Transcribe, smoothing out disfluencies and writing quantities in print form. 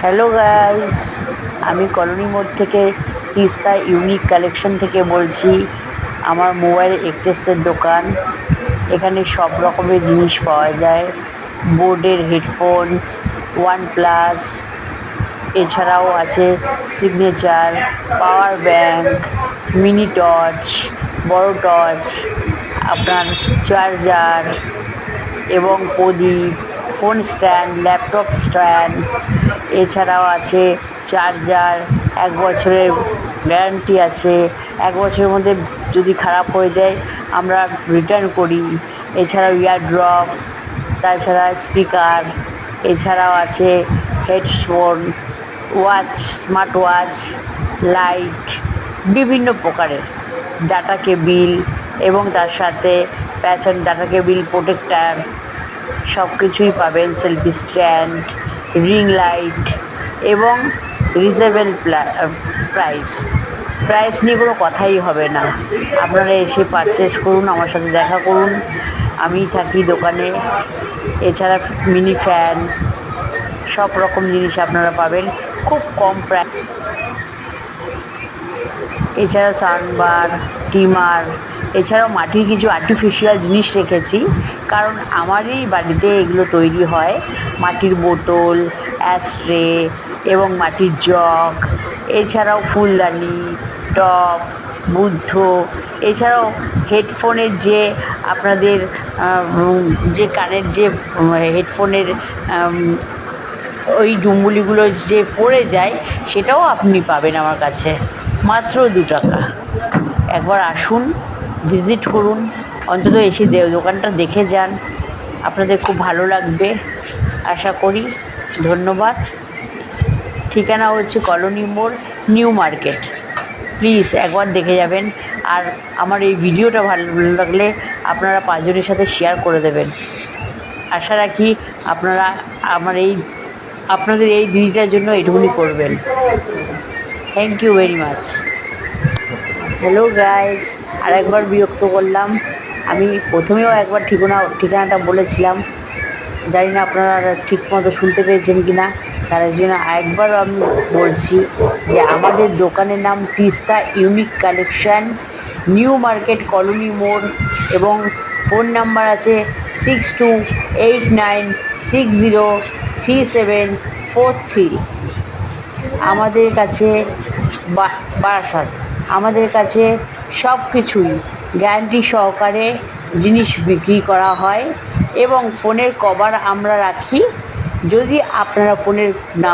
Hello guys, আমি colony মোড় থেকে তিস্তা ইউনিক কালেকশন থেকে বলছি। আমার মোবাইল এক্সেসের দোকান। এখানে সব রকমের জিনিস পাওয়া যায়। বোটের হেডফোনস, ওয়ানপ্লাস, এছাড়াও আছে signature, power bank, mini torch, বড় টর্চ, আপনার চার্জার এবং প্রদীপ, ফোন স্ট্যান্ড, ল্যাপটপ স্ট্যান্ড। এছাড়াও আছে চার্জার, 1 বছরের গ্যারান্টি আছে। 1 বছরের মধ্যে যদি খারাপ হয়ে যায় আমরা রিটার্ন করি। এছাড়াও ইয়ারড্রপস, তাছাড়া স্পিকার, এছাড়াও আছে headphone, watch, smart watch, light, বিভিন্ন প্রকারের ডাটা কেবিল এবং তার সাথে প্যাশন ডাটা কেবিল প্রোটেক্টার সব কিছুই পাবেন। সেলফি স্ট্যান্ড, রিং লাইট এবং রিজনেবল প্রাইস নিয়ে কোনো কথাই হবে না। আপনারা এসে পারচেস করুন, আমার সাথে দেখা করুন। আমি থাকি দোকানে। এছাড়া মিনি ফ্যান, সব রকম জিনিস আপনারা পাবেন খুব কম প্রাইস। এছাড়াও সাউন্ডবার, ট্রিমার, এছাড়াও মাটির কিছু আর্টিফিশিয়াল জিনিস রেখেছি, কারণ আমারই বাড়িতে এগুলো তৈরি হয়। মাটির বোতল, অ্যাশট্রে এবং মাটির জগ, এছাড়াও ফুলদানি, টব, বুদ্ধ, এছাড়াও হেডফোনের যে আপনাদের যে কানের যে হেডফোনের ওই ডুমুলিগুলো যে পড়ে যায় সেটাও আপনি পাবেন আমার কাছে মাত্র 2 টাকা। একবার আসুন, ভিজিট করুন, অন্তত এসে দোকানটা দেখে যান। আপনাদের খুব ভালো লাগবে আশা করি। ধন্যবাদ। ঠিকানা হচ্ছে কলোনি মোড়, নিউ মার্কেট। প্লিজ একবার দেখে যাবেন। আর আমার এই ভিডিওটা ভালো লাগলে আপনারা 5 জনের সাথে শেয়ার করে দেবেন। আশা রাখি আপনারা আপনাদের এই দিনটার জন্য এটুকুনি করবেন। Thank you very much. Hello guys, আরেকবার বিরক্ত করলাম। আমি প্রথমেও একবার ঠিকানাটা বলেছিলাম, জানি না আপনারা ঠিক মতো শুনতে পেয়েছেন কি না। তার জন্য আরেকবার আমি বলছি যে আমাদের দোকানের নাম Teesta unique collection, new market, colony মোড়, এবং ফোন নাম্বার আছে 6289603743। আমাদের কাছে বারাসাত। আমাদের কাছে সব কিছুই গ্যারান্টি সহকারে জিনিস বিক্রি করা হয় এবং ফোনের কভার আমরা রাখি। যদি আপনারা ফোনের নাম